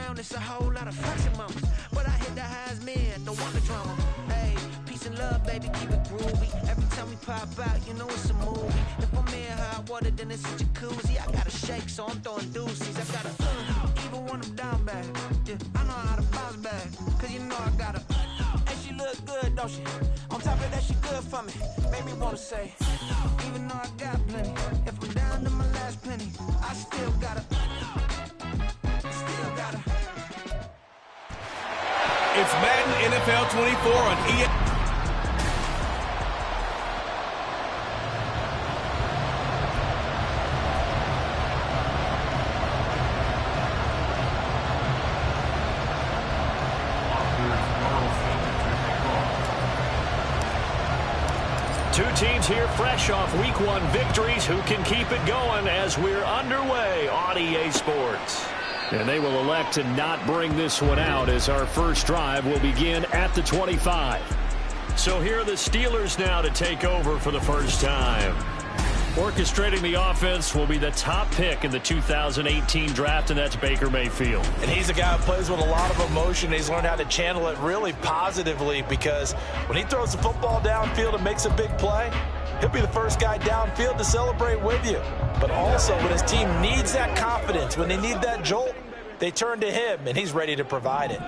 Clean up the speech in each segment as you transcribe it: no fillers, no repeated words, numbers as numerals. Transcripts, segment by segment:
around, it's a whole lot of flexing mamas. But I hit the highs, man, don't want the drama. Hey, peace and love, baby, keep it groovy. Every time we pop out, you know it's a movie. If I'm in hot water, then it's a jacuzzi. I gotta shake, so I'm throwing deuces. I gotta, even when I'm down bad. Yeah, I know how to bounce back, cause you know I gotta. And she look good, don't she? On top of that, she good for me. Made me wanna say, even though I got plenty, if I'm down to my last penny, I still gotta. It's Madden NFL 24 on ESPN. Two teams here fresh off Week 1 victories. Who can keep it going as we're underway on EA Sports? And they will elect to not bring this one out as our first drive will begin at the 25. So here are the Steelers now to take over for the first time. Orchestrating the offense will be the top pick in the 2018 draft, and that's Baker Mayfield. And he's a guy who plays with a lot of emotion. He's learned how to channel it really positively because when he throws the football downfield and makes a big play, he'll be the first guy downfield to celebrate with you. But also, when his team needs that confidence, when they need that jolt, they turn to him, and he's ready to provide it.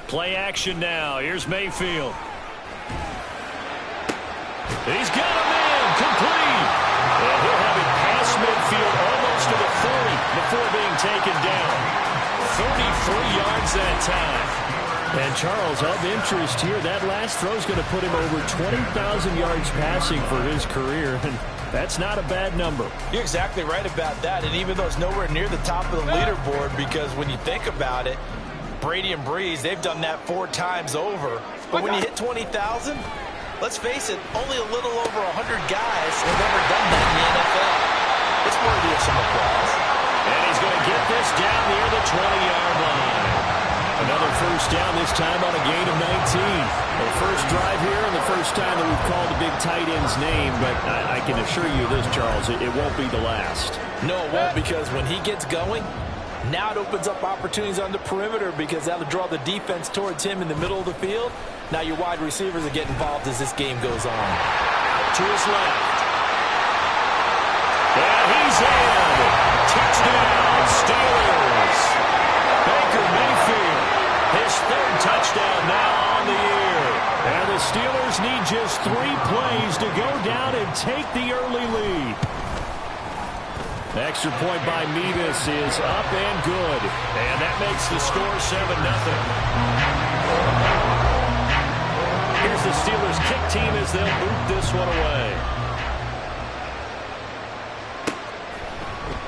Play action now. Here's Mayfield. He's got him in. Complete. And he'll have it past midfield almost to the 40 before being taken down. 33 yards that time. And Charles, of interest here, that last throw is going to put him over 20,000 yards passing for his career, and that's not a bad number. You're exactly right about that, and even though it's nowhere near the top of the leaderboard, because when you think about it, Brady and Breeze, they've done that 4 times over. But when you hit 20,000, let's face it, only a little over 100 guys have ever done that in the NFL. It's worthy of some applause. And he's going to get this down near the 20-yard line. Another first down, this time on a gain of 19. The first drive here and the first time that we've called the big tight end's name, but I can assure you this, Charles, it won't be the last. No, it won't, because when he gets going, now it opens up opportunities on the perimeter because that'll draw the defense towards him in the middle of the field. Now your wide receivers will get involved as this game goes on. Out to his left. And he's in. Touchdown, Steelers. Baker Mayfield, his 3rd touchdown now on the year. And the Steelers need just 3 plays to go down and take the early lead. The extra point by Mevis is up and good. And that makes the score 7-0. Here's the Steelers kick team as they'll boot this one away.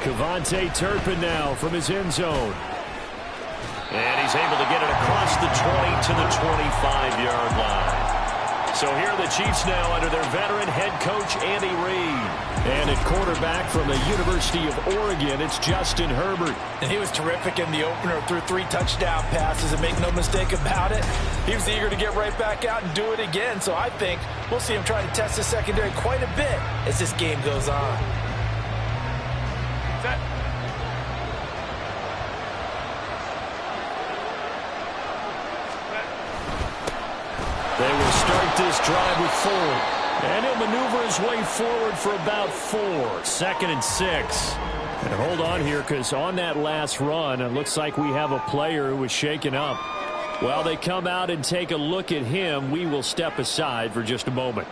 Kevontae Turpin now from his end zone. And he's able to get it across the 20 to the 25-yard line. So here are the Chiefs now under their veteran head coach, Andy Reid. And at quarterback from the University of Oregon, it's Justin Herbert. And he was terrific in the opener, threw 3 touchdown passes, and make no mistake about it, he was eager to get right back out and do it again. So I think we'll see him try to test the secondary quite a bit as this game goes on. They will start this drive with 4. And he'll maneuver his way forward for about 4. 2nd and 6. And hold on here, because on that last run, it looks like we have a player who was shaken up. While they come out and take a look at him, we will step aside for just a moment.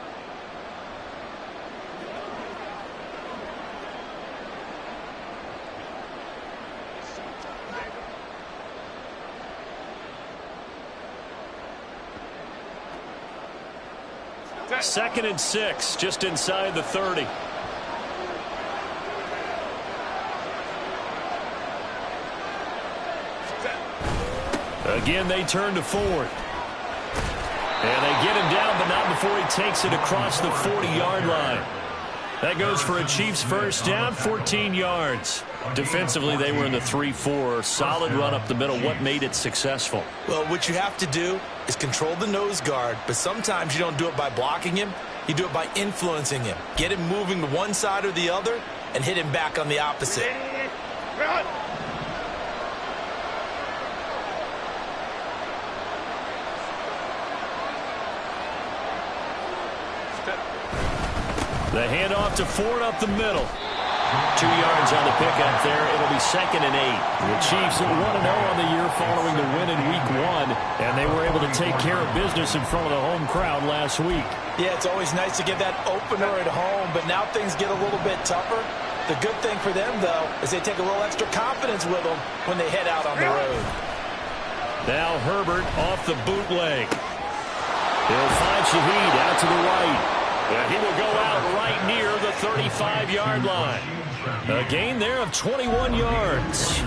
Second and 6, just inside the 30. Again, they turn to Ford. And they get him down, but not before he takes it across the 40-yard line. That goes for a Chiefs first down, 14 yards. Defensively, they were in the 3-4. Solid run up the middle. What made it successful? Well, what you have to do is control the nose guard, but sometimes you don't do it by blocking him. You do it by influencing him. Get him moving to one side or the other and hit him back on the opposite. The handoff to Ford up the middle. 2 yards on the pickup there. It'll be 2nd and 8. The Chiefs are 1-0 on the year following the win in Week 1, and they were able to take care of business in front of the home crowd last week. Yeah, it's always nice to get that opener at home, but now things get a little bit tougher. The good thing for them, though, is they take a little extra confidence with them when they head out on the road. Now Herbert off the bootleg. He'll find Shaheed out to the right. And he will go out right near the 35-yard line. A gain there of 21 yards.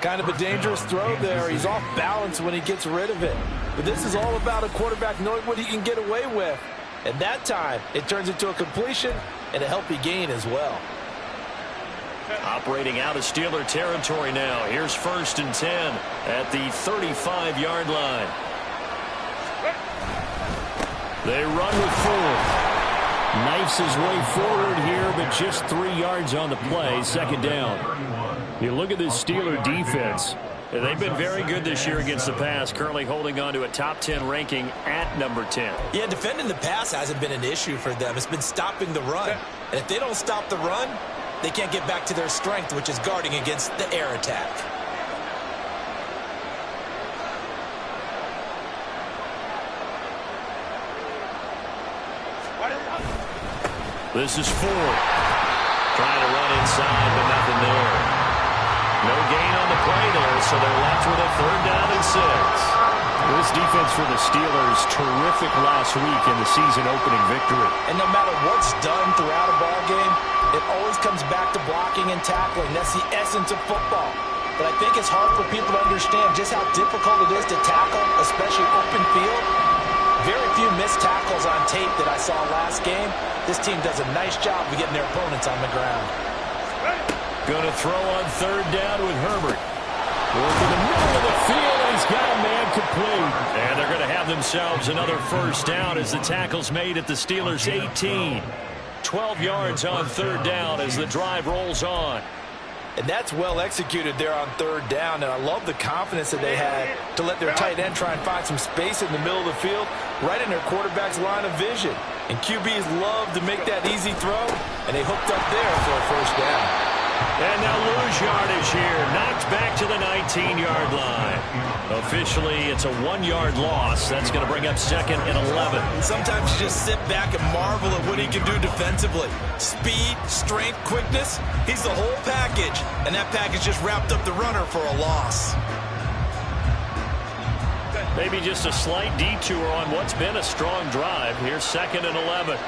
Kind of a dangerous throw there. He's off balance when he gets rid of it. But this is all about a quarterback knowing what he can get away with. And that time, it turns into a completion and a healthy gain as well. Operating out of Steeler territory now. Here's 1st and 10 at the 35-yard line. They run with Ford. Knifes his way forward here, but just 3 yards on the play. 2nd down. You look at this Steeler defense. They've been very good this year against the pass, currently holding on to a top 10 ranking at number 10. Yeah, defending the pass hasn't been an issue for them. It's been stopping the run. And if they don't stop the run, they can't get back to their strength, which is guarding against the air attack. This is Ford. Trying to run inside, but nothing there. No gain on the play there, so they're left with a 3rd down and 6. This defense for the Steelers, terrific last week in the season-opening victory. And no matter what's done throughout a ball game, it always comes back to blocking and tackling. That's the essence of football. But I think it's hard for people to understand just how difficult it is to tackle, especially open field. Very few missed tackles on tape that I saw last game. This team does a nice job of getting their opponents on the ground. Going to throw on 3rd down with Herbert. Working the middle of the field, and he's got a man complete. And they're going to have themselves another 1st down as the tackle's made at the Steelers' 18. 12 yards on 3rd down as the drive rolls on. And that's well executed there on 3rd down. And I love the confidence that they had to let their tight end try and find some space in the middle of the field, right in their quarterback's line of vision. And QBs love to make that easy throw, and they hooked up there for a 1st down. And now lose yardage here. Knocked back to the 19-yard line. Officially, it's a 1-yard loss. That's going to bring up 2nd and 11. Sometimes you just sit back and marvel at what he can do defensively. Speed, strength, quickness. He's the whole package. And that package just wrapped up the runner for a loss. Maybe just a slight detour on what's been a strong drive. Here's 2nd and 11.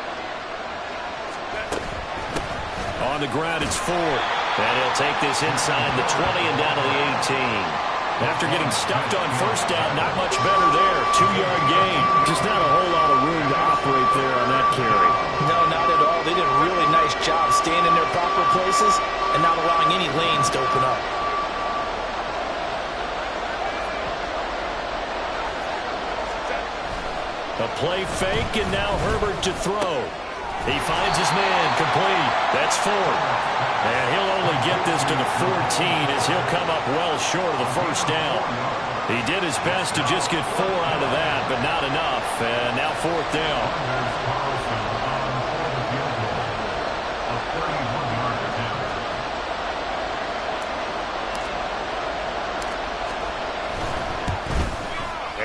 On the ground, it's Ford. And he'll take this inside the 20 and down to the 18. After getting stuffed on 1st down, not much better there. 2-yard gain. Just not a whole lot of room to operate there on that carry. No, not at all. They did a really nice job staying in their proper places and not allowing any lanes to open up. A play fake, and now Herbert to throw. He finds his man, complete. That's Ford. And he'll only get this to the 14 as he'll come up well short of the 1st down. He did his best to just get 4 out of that, but not enough. And now 4th down.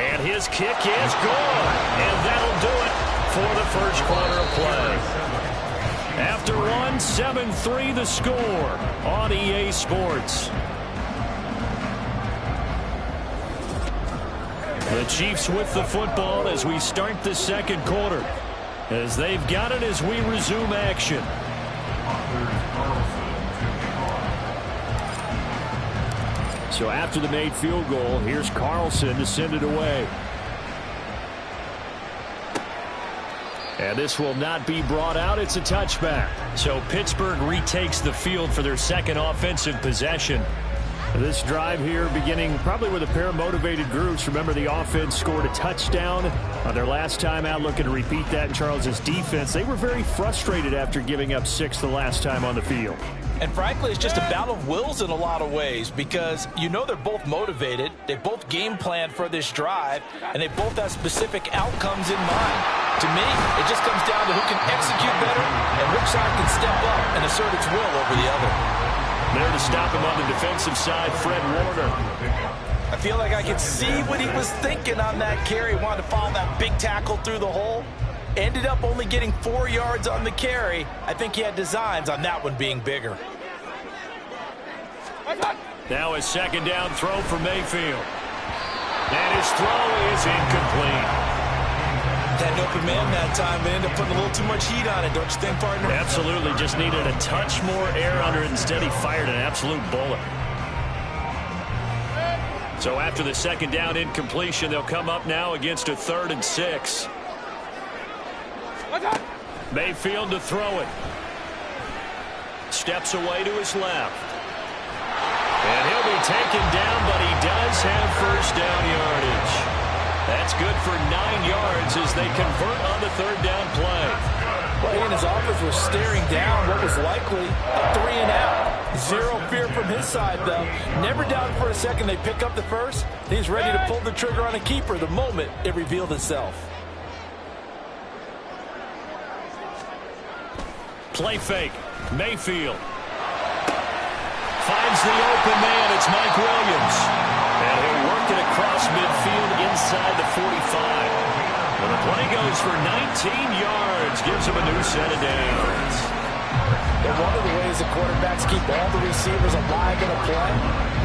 And his kick is good. And that'll do it for the 1st quarter of play. After 1, 7-3 the score on EA Sports. The Chiefs with the football as we start the 2nd quarter. As they've got it as we resume action. So after the made field goal, here's Carlson to send it away. And this will not be brought out. It's a touchback. So Pittsburgh retakes the field for their 2nd offensive possession. This drive here beginning probably with a pair of motivated groups. Remember, the offense scored a touchdown on their last time out, looking to repeat that in Charles' defense. They were very frustrated after giving up 6 the last time on the field. And frankly, it's just a battle of wills in a lot of ways because you know they're both motivated. They both game planned for this drive, and they both have specific outcomes in mind. To me, it just comes down to who can execute better and which side can step up and assert its will over the other. There to stop him on the defensive side, Fred Warner. I feel like I could see what he was thinking on that carry. He wanted to follow that big tackle through the hole. Ended up only getting 4 yards on the carry. I think he had designs on that one being bigger. Now a second down throw for Mayfield. And his throw is incomplete. Had an open man that time, but ended up putting a little too much heat on it, don't you think, partner? Absolutely. Just needed a touch more air under it. Instead, he fired an absolute bullet. So after the second down incompletion, they'll come up now against a 3rd and 6. Mayfield to throw it. Steps away to his left. And he'll be taken down, but he does have first down yardage. That's good for 9 yards as they convert on the 3rd down play. Well, he and his offense were staring down what was likely a 3 and out. Zero fear from his side, though. Never doubted for a second they pick up the first. He's ready to pull the trigger on a keeper the moment it revealed itself. Play fake. Mayfield finds the open man. It's Mike Williams. And he'll work it across midfield inside the 45. Well, the play goes for 19 yards. Gives him a new set of downs. And one of the ways the quarterbacks keep all the receivers alive in a play,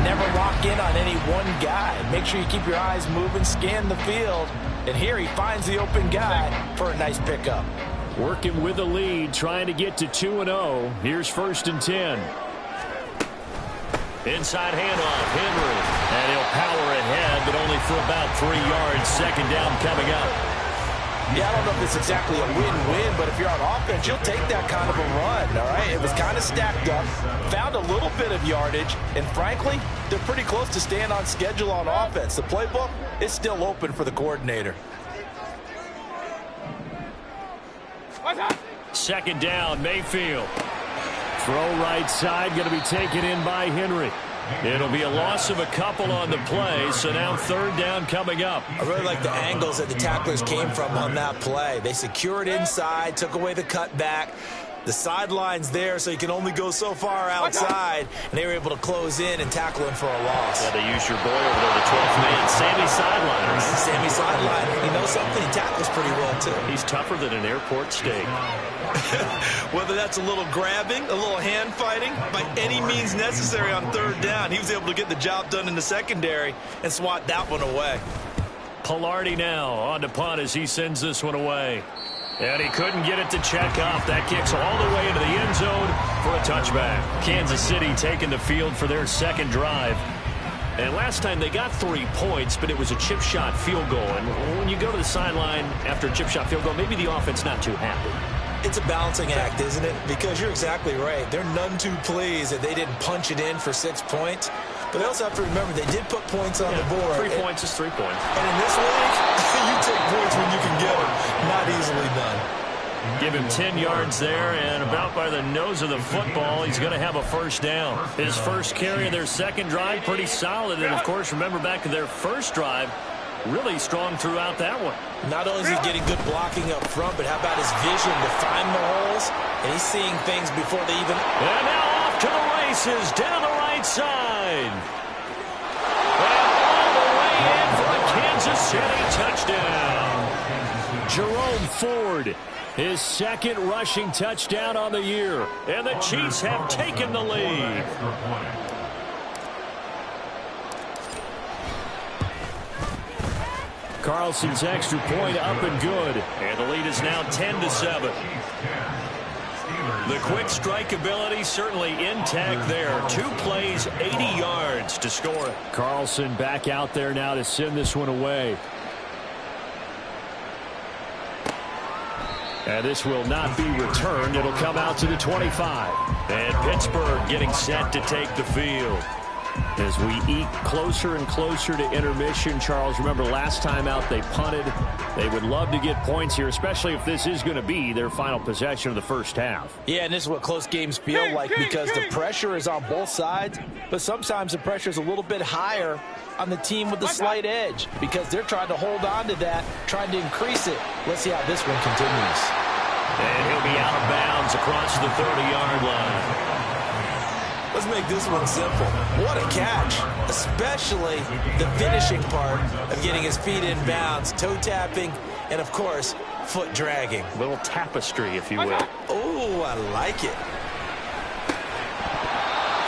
never lock in on any one guy. Make sure you keep your eyes moving, scan the field. And here he finds the open guy for a nice pickup. Working with the lead, trying to get to 2-0. Here's 1st and 10. Inside handoff, Henry. And he'll power ahead, but only for about 3 yards. Second down coming up. Yeah, I don't know if it's exactly a win-win, but if you're on offense, you'll take that kind of a run, all right? It was kind of stacked up, found a little bit of yardage, and frankly, they're pretty close to staying on schedule on offense. The playbook is still open for the coordinator. Second down, Mayfield. Throw right side, going to be taken in by Henry. It'll be a loss of a couple on the play, so now 3rd down coming up. I really like the angles that the tacklers came from on that play. They secured inside, took away the cutback. The sideline's there, so you can only go so far outside, and they were able to close in and tackle him for a loss. Yeah, they used your boy over there, the 12th man, Sammy Sideline. Sammy Sideline. You know something? He tackles pretty well, too. He's tougher than an airport steak. Whether that's a little grabbing, a little hand fighting, by any means necessary on 3rd down, he was able to get the job done in the secondary and swat that one away. Pilardi now on to punt as he sends this one away. And he couldn't get it to check up. That kicks all the way into the end zone for a touchback. Kansas City taking the field for their second drive. And last time they got 3 points, but it was a chip shot field goal. And when you go to the sideline after a chip shot field goal, maybe the offense not too happy. It's a balancing act, isn't it? Because you're exactly right. They're none too pleased that they didn't punch it in for 6 points. But they also have to remember they did put points on the board. 3 points is 3 points. And in this league, you take points when you can get them. Not easily done. Give him 10 yards there, and about by the nose of the football, he's going to have a first down. His first carry of their second drive, pretty solid. And, of course, remember back to their first drive, really strong throughout that one. Not only is he getting good blocking up front, but how about his vision to find the holes? And he's seeing things before they even... And now off to the races, down the right side. And all the way in for a Kansas City touchdown. Jerome Ford, his second rushing touchdown on the year. And the Chiefs have taken the lead. Carlson's extra point up and good. And the lead is now 10-7. The quick strike ability certainly intact there. 2 plays, 80 yards to score. Carlson back out there now to send this one away. And this will not be returned. It'll come out to the 25. And Pittsburgh getting set to take the field. As we eke closer and closer to intermission, Charles, remember last time out they punted. They would love to get points here, especially if this is going to be their final possession of the first half. Yeah, and this is what close games feel like because the pressure is on both sides, but sometimes the pressure is a little bit higher on the team with the slight edge because they're trying to hold on to that, trying to increase it. Let's see how this one continues. And he'll be out of bounds across the 30-yard line. Let's make this one simple. What a catch, especially the finishing part of getting his feet in bounds, toe tapping, and of course, foot dragging. A little tapestry, if you will. Oh, I like it.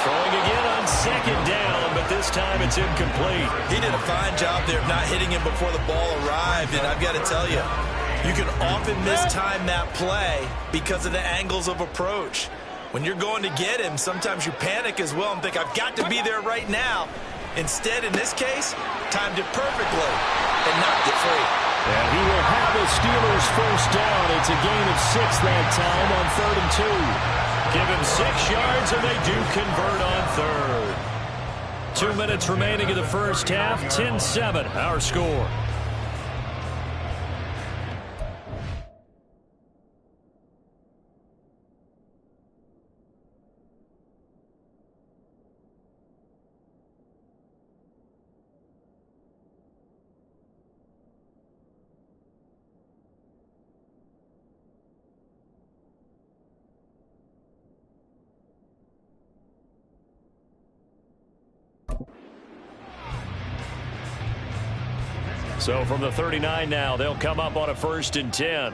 Throwing again on second down, but this time it's incomplete. He did a fine job there of not hitting him before the ball arrived, and I've got to tell you, you can often mistime that play because of the angles of approach. When you're going to get him, sometimes you panic as well and think, I've got to be there right now. Instead, in this case, timed it perfectly and knocked it free. And he will have the Steelers first down. It's a gain of 6 that time on 3rd and 2. Give him 6 yards, and they do convert on 3rd. 2 minutes remaining in the first half. 10-7, our score. So from the 39 now, they'll come up on a 1st and 10.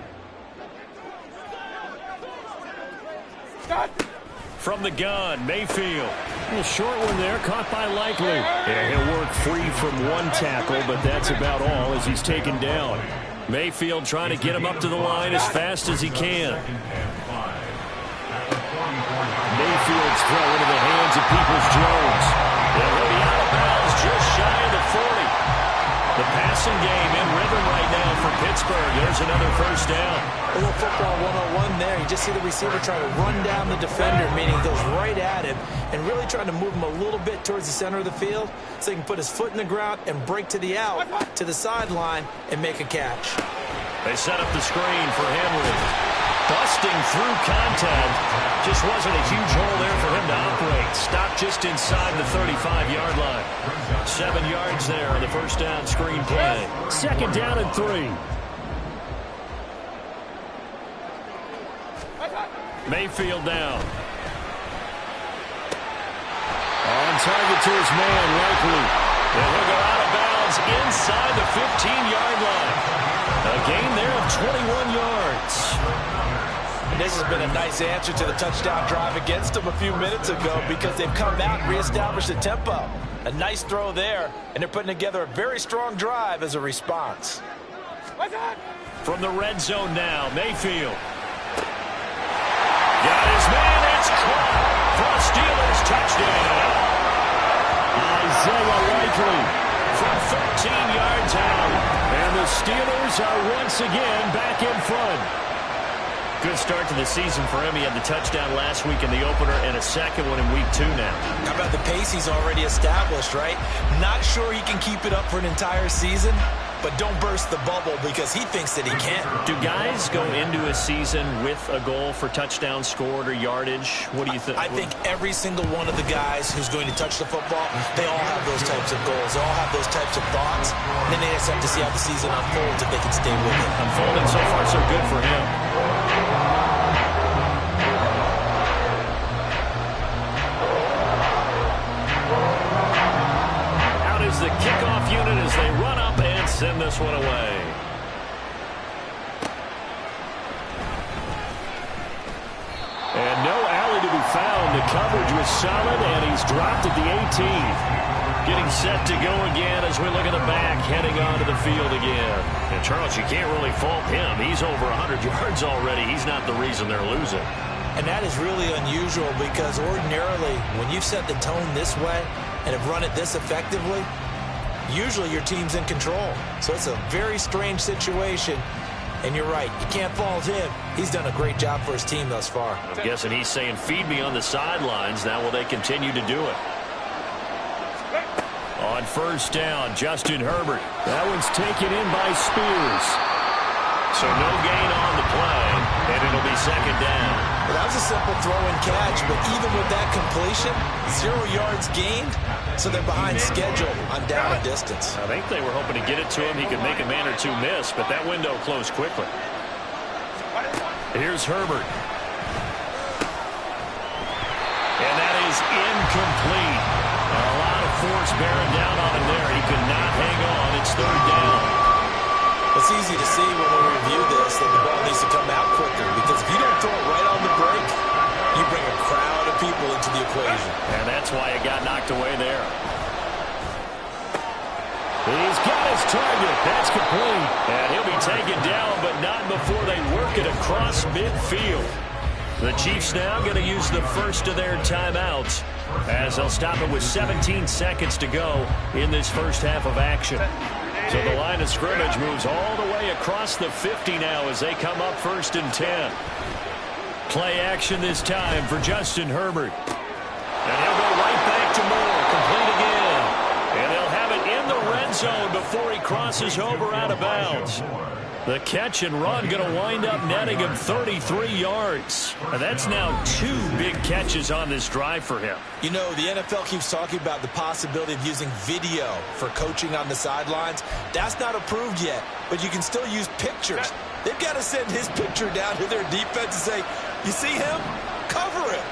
From the gun, Mayfield. A little short one there, caught by Likely. Yeah, he'll work free from one tackle, but that's about all as he's taken down. Mayfield trying to get him up to the line as fast as he can. Mayfield's throw into the hands of Peoples-Jones. He'll be out of bounds just shy of the 40. The passing game in rhythm right now for Pittsburgh. There's another first down. A little football 101 there. You just see the receiver trying to run down the defender, meaning he goes right at him and really trying to move him a little bit towards the center of the field so he can put his foot in the ground and break to the out, to the sideline, and make a catch. They set up the screen for Henry. Busting through contact. Just wasn't a huge hole there for him to operate. Stopped just inside the 35-yard line. 7 yards there on the first down screen play. 2nd down and 3. Mayfield down. On target to his man, Likely. And he'll go out of bounds inside the 15-yard line. A gain there of 21 yards. And this has been a nice answer to the touchdown drive against them a few minutes ago because they've come out and reestablished the tempo. A nice throw there, and they're putting together a very strong drive as a response. From the red zone now, Mayfield. Got his man, it's caught for a Steelers touchdown. Isaiah Likely from 13 yards out. And the Steelers are once again back in front. Good start to the season for him. He had the touchdown last week in the opener and a second one in week 2 now. How about the pace he's already established, right? Not sure he can keep it up for an entire season, but don't burst the bubble because he thinks that he can. Do guys go into a season with a goal for touchdowns scored or yardage? What do you think? I think every single one of the guys who's going to touch the football, they all have those types of goals. They all have those types of thoughts. And then they just have to see how the season unfolds if they can stay with it. Unfolding so far so good for him. The kickoff unit as they run up and send this one away. And no alley to be found. The coverage was solid, and he's dropped at the 18. Getting set to go again as we look at the back, heading onto the field again. And Charles, you can't really fault him. He's over 100 yards already. He's not the reason they're losing. And that is really unusual because ordinarily, when you've set the tone this way and have run it this effectively, usually your team's in control. So it's a very strange situation. And you're right, you can't fault him. He's done a great job for his team thus far. I'm guessing he's saying, feed me on the sidelines. Now will they continue to do it? On first down, Justin Herbert. That one's taken in by Spears. So no gain on the play, and it'll be second down. Well, that was a simple throw and catch, but even with that completion, 0 yards gained, so they're behind schedule on down and distance. I think they were hoping to get it to him. He could make a man or two miss, but that window closed quickly. Here's Herbert. And that is incomplete. A lot of force bearing down on him there. He could not hang on. It's third down. It's easy to see when we review this that the ball needs to come out quicker, because if you don't throw it right on the break, you bring a crowd of people into the equation. And that's why it got knocked away there. He's got his target. That's complete. And he'll be taken down, but not before they work it across midfield. The Chiefs now going to use the first of their timeouts, as they'll stop it with 17 seconds to go in this first half of action. So the line of scrimmage moves all the way across the 50 now as they come up 1st and 10. Play action this time for Justin Herbert. And he'll go right back to Moore. Complete again. And they'll have it in the red zone before he crosses over out of bounds. The catch and run going to wind up netting him 33 yards. And that's now 2 big catches on this drive for him. You know, the NFL keeps talking about the possibility of using video for coaching on the sidelines. That's not approved yet, but you can still use pictures. They've got to send his picture down to their defense and say, you see him? Cover it.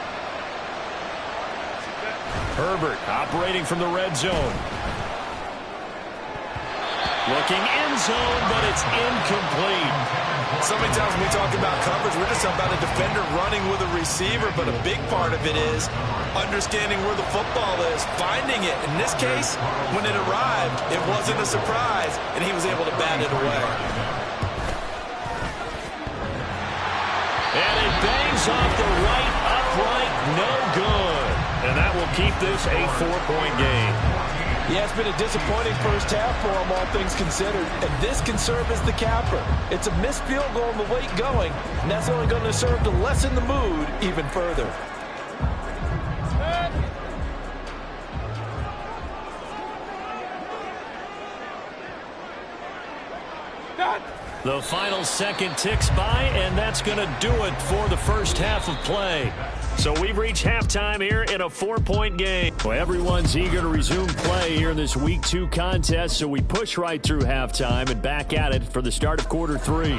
Herbert operating from the red zone. Looking end zone, but it's incomplete. So many times when we talk about coverage, we're just talking about a defender running with a receiver, but a big part of it is understanding where the football is, finding it. In this case, when it arrived, it wasn't a surprise, and he was able to bat it away. And it bangs off the right upright, no good. And that will keep this a 4-point game. Yeah, it's been a disappointing first half for him, all things considered. And this can serve as the capper. It's a missed field goal in the late going, and that's only going to serve to lessen the mood even further. The final second ticks by, and that's going to do it for the first half of play. So we've reached halftime here in a 4-point game. Well, everyone's eager to resume play here in this Week 2 contest, so we push right through halftime and back at it for the start of quarter 3.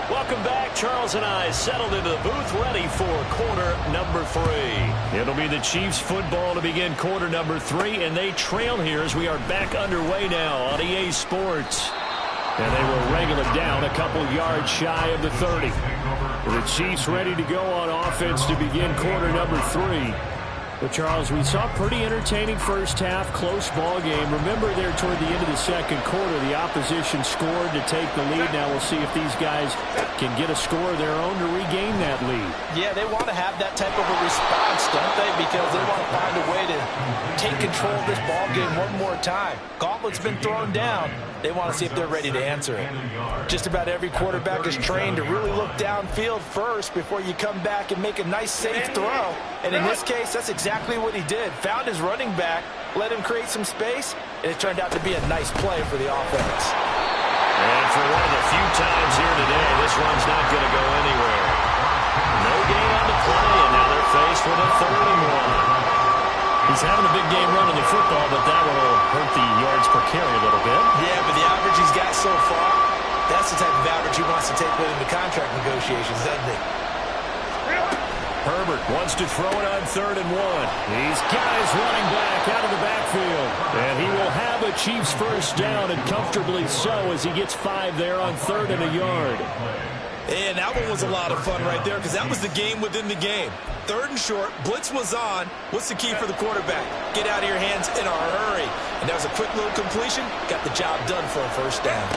Welcome back. Charles and I settled into the booth, ready for quarter number 3. It'll be the Chiefs football to begin quarter number 3, and they trail here as we are back underway now on EA Sports. And they will wrangle it down a couple yards shy of the 30. The Chiefs ready to go on offense to begin quarter number 3. But, Charles, we saw a pretty entertaining first half, close ball game. Remember there toward the end of the second quarter, the opposition scored to take the lead. Now we'll see if these guys can get a score of their own to regain that lead. Yeah, they want to have that type of a response, don't they? Because they want to find a way to take control of this ball game one more time. Gauntlet's been thrown down. They want to see if they're ready to answer it. Just about every quarterback is trained to really look downfield first before you come back and make a nice, safe throw. And in this case, that's exactly what he did. Found his running back, let him create some space, and it turned out to be a nice play for the offense. And for one of the few times here today, this one's not going to go anywhere. No gain on the play, and now they're faced with a 3rd and 1. He's having a big game running the football, but that will hurt the yards per carry a little bit. Yeah, but the average he's got so far, that's the type of average he wants to take with him to contract negotiations, doesn't he? Herbert wants to throw it on 3rd and 1. He's got his running back out of the backfield. And he will have a Chiefs first down, and comfortably so, as he gets 5 there on 3rd and a yard. And that one was a lot of fun right there, because that was the game within the game. 3rd and short, blitz was on. What's the key for the quarterback? Get out of your hands in a hurry. And that was a quick little completion. Got the job done for a first down.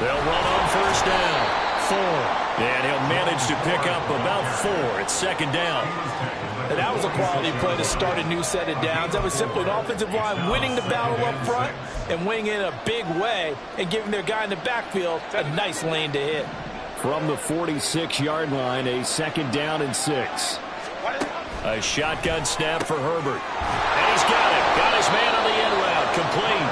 They'll run on first down. 4. And he'll manage to pick up about 4. It's 2nd down. And that was a quality play to start a new set of downs. That was simply an offensive line winning the battle up front and winning in a big way and giving their guy in the backfield a nice lane to hit. From the 46-yard line, a 2nd down and 6. A shotgun snap for Herbert. And he's got it. Got his man on the end route. Complete.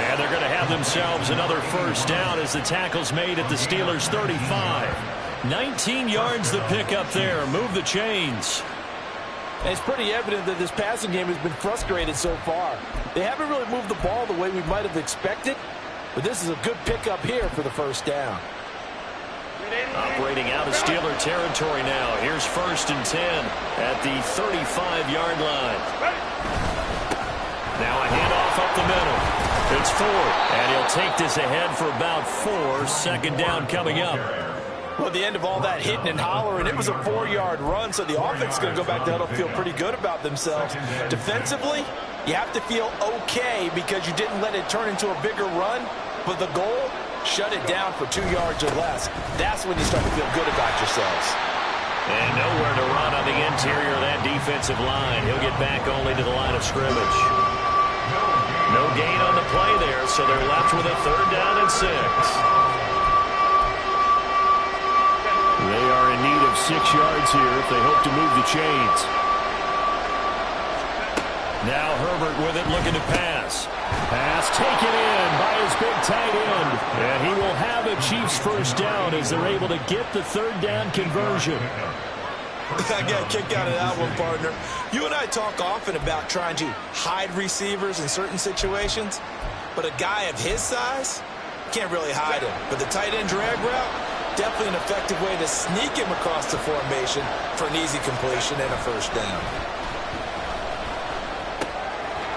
And they're going to have themselves another first down as the tackle's made at the Steelers' 35. 19 yards the pick up there. Move the chains. And it's pretty evident that this passing game has been frustrated so far. They haven't really moved the ball the way we might have expected, but this is a good pickup here for the first down. Operating out of Steeler territory now. Here's 1st and 10 at the 35-yard line. Now a handoff up the middle. It's Ford, and he'll take this ahead for about 4. Second down coming up. Well, at the end of all that hitting and hollering, it was a 4-yard run, so the offense is going to go back to huddle, feel pretty good about themselves. Defensively, you have to feel okay because you didn't let it turn into a bigger run, but the goal, shut it down for 2 yards or less. That's when you start to feel good about yourselves. And nowhere to run on the interior of that defensive line. He'll get back only to the line of scrimmage. No gain on the play there, so they're left with a 3rd down and 6. They are in need of 6 yards here if they hope to move the chains. Now Herbert with it, looking to pass. Pass taken in by his big tight end. And he will have a Chiefs first down as they're able to get the 3rd down conversion. I got a kick out of that one, partner. You and I talk often about trying to hide receivers in certain situations, but a guy of his size can't really hide him. But the tight end drag route, definitely an effective way to sneak him across the formation for an easy completion and a first down.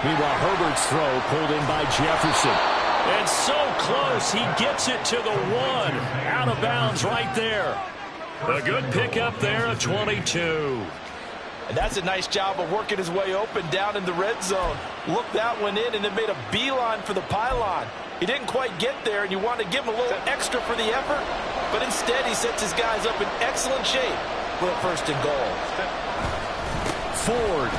Meanwhile, Herbert's throw pulled in by Jefferson. And so close, he gets it to the 1. Out of bounds right there. A good pickup there of 22. And that's a nice job of working his way open down in the red zone. Looked that one in and then made a beeline for the pylon. He didn't quite get there, and you want to give him a little extra for the effort, but instead he sets his guys up in excellent shape for a 1st and goal. Ford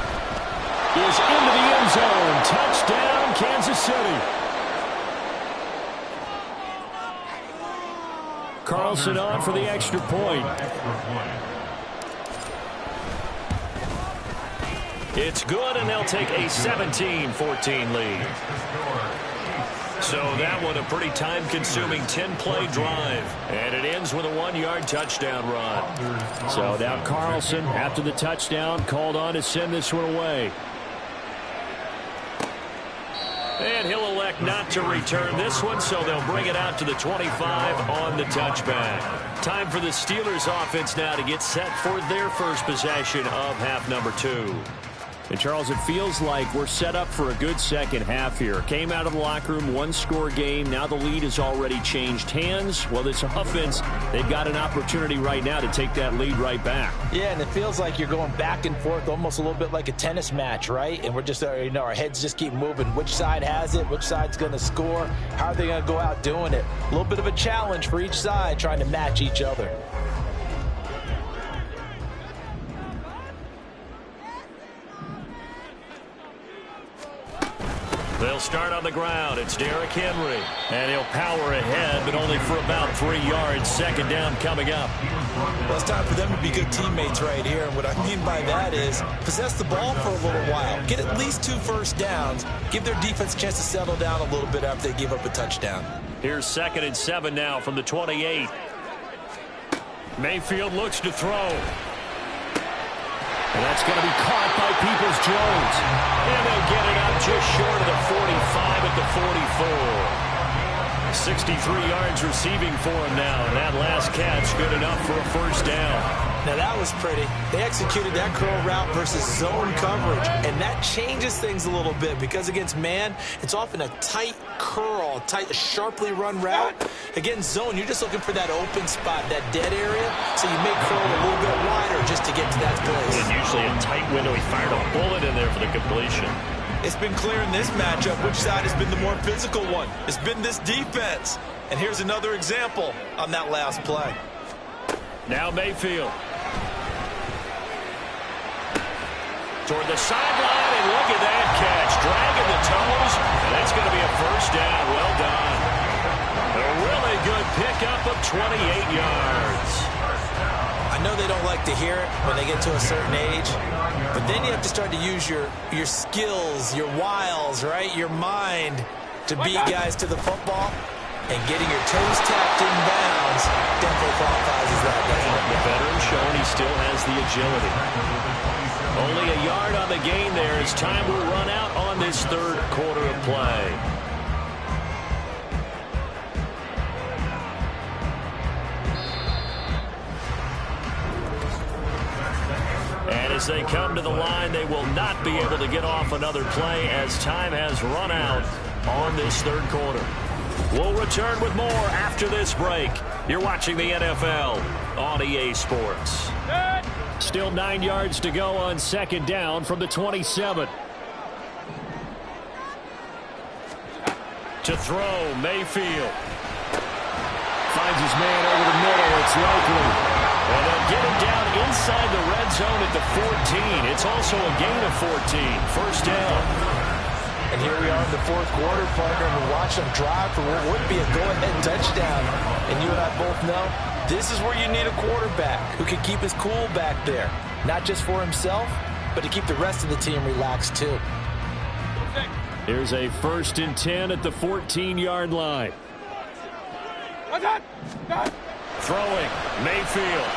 is into the end zone. Touchdown, Kansas City. Carlson on for the extra point. It's good, and they'll take a 17-14 lead. So that one a pretty time-consuming 10-play drive. And it ends with a 1-yard touchdown run. So now Carlson, after the touchdown, called on to send this one away. And he'll elect not to return this one, so they'll bring it out to the 25 on the touchback. Time for the Steelers offense now to get set for their first possession of half number 2. And, Charles, it feels like we're set up for a good second half here. Came out of the locker room, 1-score game. Now the lead has already changed hands. Well, this offense, they've got an opportunity right now to take that lead right back. Yeah, and it feels like you're going back and forth almost a little bit like a tennis match, right? And we're just, our heads just keep moving. Which side has it? Which side's going to score? How are they going to go out doing it? A little bit of a challenge for each side trying to match each other. They'll start on the ground. It's Derrick Henry. And he'll power ahead, but only for about 3 yards. Second down coming up. Well, it's time for them to be good teammates right here. And what I mean by that is possess the ball for a little while. Get at least 2 first downs. Give their defense a chance to settle down a little bit after they give up a touchdown. Here's 2nd and 7 now from the 28. Mayfield looks to throw. And that's going to be caught by Peoples-Jones. And they'll get it out just short of the 45 at the 44. 63 yards receiving for him now. And that last catch good enough for a first down. Now that was pretty. They executed that curl route versus zone coverage. And that changes things a little bit because against man, it's often a tight curl, a sharply run route. Against zone, you're just looking for that open spot, that dead area. So you make curl a little bit wider just to get to that place. And usually a tight window. He fired a bullet in there for the completion. It's been clear in this matchup which side has been the more physical one. It's been this defense. And here's another example on that last play. Now Mayfield. Toward the sideline, and look at that catch. Dragging the toes, and that's going to be a first down. Well done. A really good pickup of 28 yards. I I know they don't like to hear it when they get to a certain age, but then you have to start to use your skills, your wiles, right, your mind to beat guys to the football. And getting your toes tapped in bounds definitely qualifies as that, doesn't it? The veteran showing he still has the agility. Only a yard on the gain there as time will run out on this third quarter of play. And as they come to the line, they will not be able to get off another play as time has run out on this third quarter. We'll return with more after this break. You're watching the NFL on EA Sports. Still 9 yards to go on second down from the 27. To throw, Mayfield. Finds his man over the middle. It's likely. And they'll get him down inside the red zone at the 14. It's also a gain of 14. First down. And here we are in the fourth quarter, partner, and we're watching them drive for what would be a go-ahead touchdown. And you and I both know this is where you need a quarterback who can keep his cool back there. Not just for himself, but to keep the rest of the team relaxed too. Here's a 1st and 10 at the 14-yard line. Throwing, Mayfield.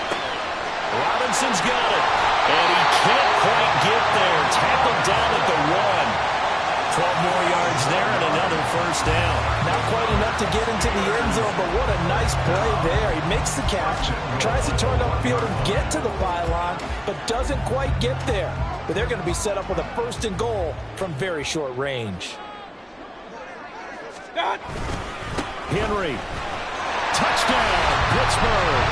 Robinson's got it. And he can't quite get there. Tackled down at the 1. 12 more yards there and another first down. Not quite enough to get into the end zone, but what a nice play there. He makes the catch, tries to turn upfield and get to the pylon, but doesn't quite get there. But they're going to be set up with a 1st and goal from very short range. Henry. Touchdown, Pittsburgh.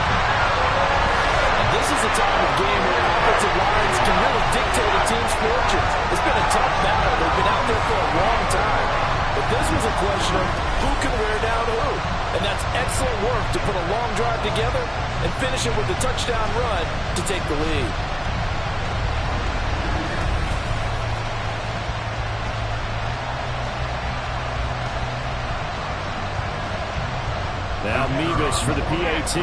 This is a time of game where offensive lines can really dictate a team's fortunes. It's been a tough battle. They've been out there for a long time. But this was a question of who can wear down who. And that's excellent work to put a long drive together and finish it with a touchdown run to take the lead. Now Mevis for the PAT.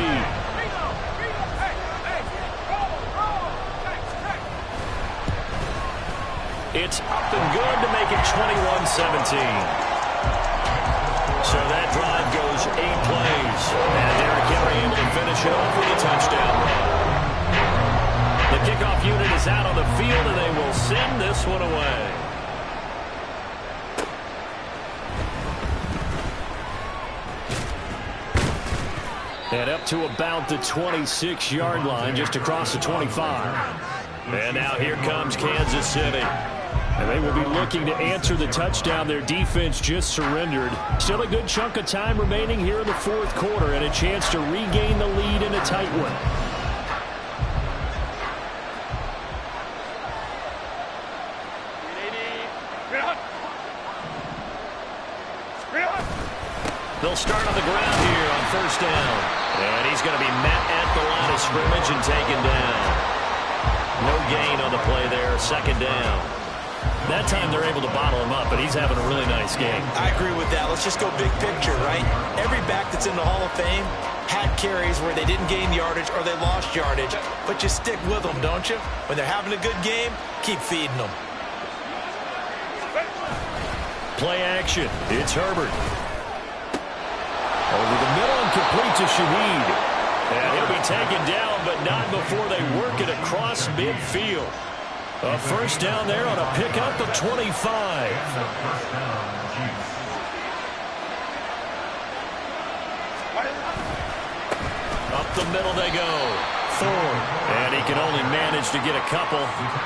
It's up and good to make it 21-17. So that drive goes 8 plays. And Derrick Henry able to finish it off with a touchdown run. The kickoff unit is out on the field, and they will send this one away. And up to about the 26-yard line, just across the 25. And now here comes Kansas City. And they will be looking to answer the touchdown. Their defense just surrendered. Still a good chunk of time remaining here in the fourth quarter and a chance to regain the lead in a tight one. They'll start on the ground here on first down. And he's going to be met at the line of scrimmage and taken down. No gain on the play there, second down. That time they're able to bottle him up, but he's having a really nice game. I agree with that. Let's just go big picture, right? Every back that's in the Hall of Fame had carries where they didn't gain yardage or they lost yardage, but you stick with them, don't you? When they're having a good game, keep feeding them. Play action. It's Herbert. Over the middle and complete to Shaheed. And he'll be taken down, but not before they work it across midfield. A first down there on a pickup of 25. Up the middle they go. Thorne. And he can only manage to get a couple.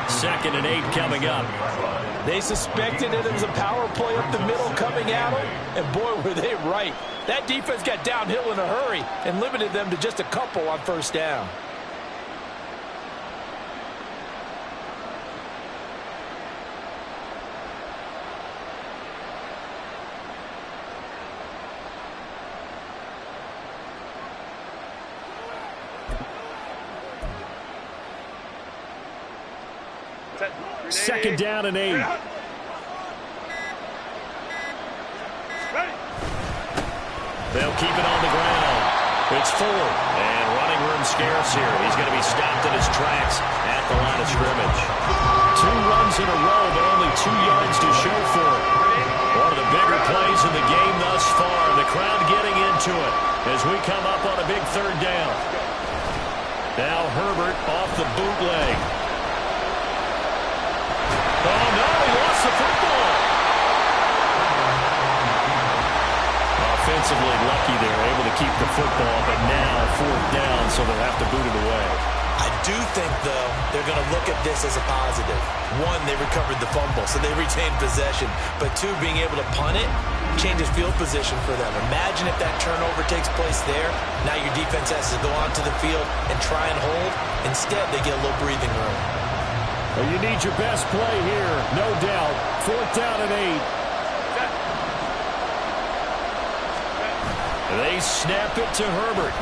2nd and 8 coming up. They suspected it was a power play up the middle coming at them, and boy, were they right. That defense got downhill in a hurry and limited them to just a couple on first down. Second down and 8. They'll keep it on the ground. It's 4. And running room come scarce here. He's going to be stopped in his tracks at the line of scrimmage. 2 runs in a row, but only 2 yards to show for it. One of the bigger plays in the game thus far. The crowd getting into it as we come up on a big 3rd down. Now Herbert off the bootleg. Oh, no, he lost the football. Offensively lucky they're able to keep the football, but now 4th down, so they'll have to boot it away. I do think, though, they're going to look at this as a positive. 1, they recovered the fumble, so they retained possession. But 2, being able to punt it changes field position for them. Imagine if that turnover takes place there. Now your defense has to go onto the field and try and hold. Instead, they get a little breathing room. Well, you need your best play here, no doubt. 4th down and 8. They snap it to Herbert.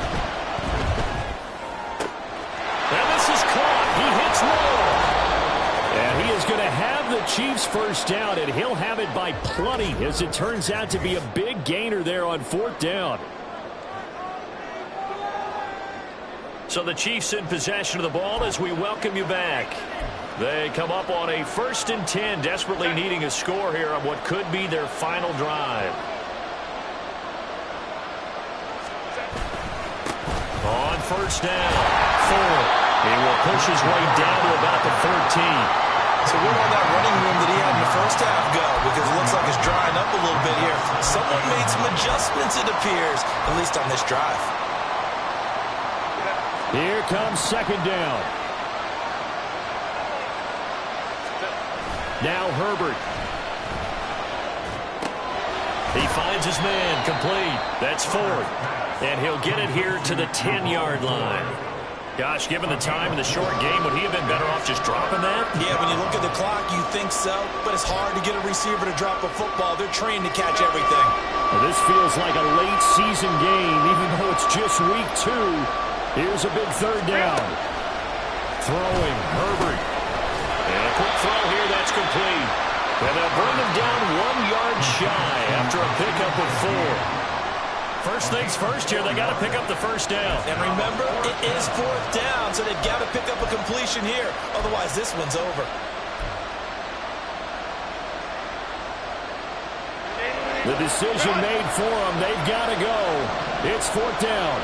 And this is caught. He hits low. And he is going to have the Chiefs first down, and he'll have it by plenty, as it turns out to be a big gainer there on 4th down. So the Chiefs in possession of the ball as we welcome you back. They come up on a 1st and 10, desperately needing a score here on what could be their final drive. On 1st down, Ford. He will push his way down to about the 13. So where will that running room that he had in the first half go? Because it looks like it's drying up a little bit here. Someone made some adjustments, it appears, at least on this drive. Here comes 2nd down. Now Herbert. He finds his man, complete. That's Ford. And he'll get it here to the 10-yard line. Gosh, given the time in the short game, would he have been better off just dropping that? Yeah, when you look at the clock, you think so. But it's hard to get a receiver to drop a football. They're trained to catch everything. Well, this feels like a late-season game, even though it's just week 2. Here's a big 3rd down. Throwing, Herbert. And a quick throw here, that's complete. And they'll bring him down 1 yard shy after a pickup of 4. First things first here, they got to pick up the first down. And remember, it is 4th down, so they've got to pick up a completion here. Otherwise, this one's over. The decision made for them. They've got to go. It's 4th down.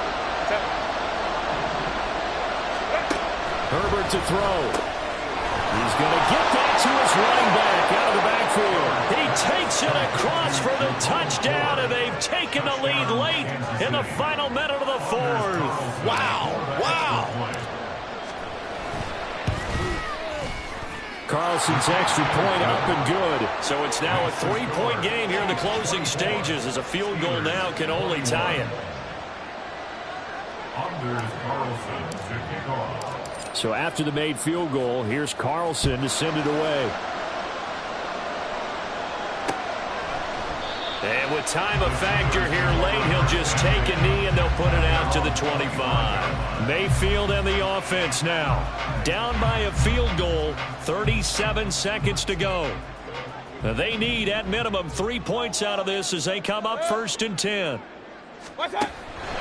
Herbert to throw. He's going to get that to his running back out of the backfield. He takes it across for the touchdown, and they've taken the lead late in the final minute of the 4th. Wow, wow. Carlson's extra point up and good. So it's now a 3-point game here in the closing stages, as a field goal now can only tie it. So after the made field goal, here's Carlson to send it away. And with time a factor here late, he'll just take a knee and they'll put it out to the 25. Mayfield and the offense now. Down by a field goal, 37 seconds to go. They need at minimum 3 points out of this as they come up 1st and 10.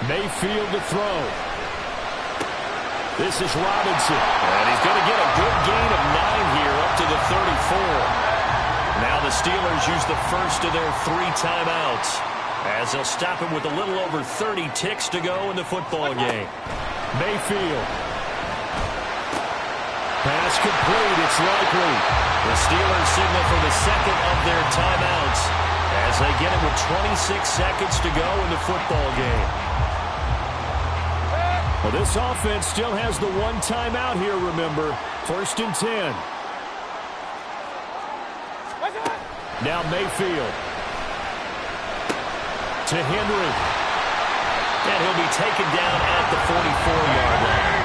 Mayfield to throw. This is Robinson, and he's going to get a good gain of 9 here up to the 34. Now the Steelers use the first of their 3 timeouts as they'll stop him with a little over 30 ticks to go in the football game. Mayfield. Pass complete, it's likely. The Steelers signal for the second of their timeouts as they get it with 26 seconds to go in the football game. Well, this offense still has the 1 timeout here, remember. 1st and 10. Now Mayfield. To Henry. And he'll be taken down at the 44-yard line.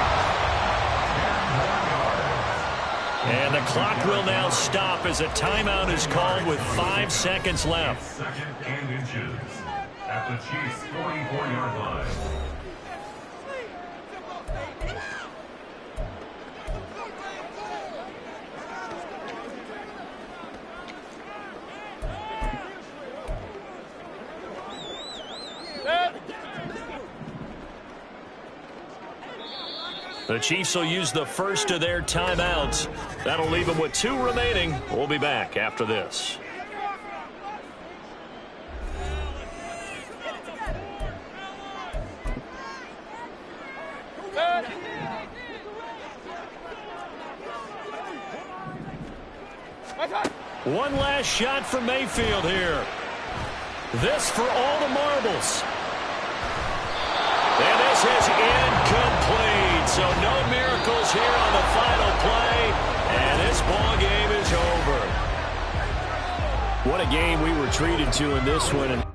And the clock will now stop as a timeout is called with 5 seconds left. 2nd and inches at the Chiefs' 44-yard line. The Chiefs will use the first of their timeouts. That'll leave them with 2 remaining. We'll be back after this. One last shot for Mayfield here. This for all the marbles. And this is incomplete. So no miracles here on the final play. And this ball game is over. What a game we were treated to in this one.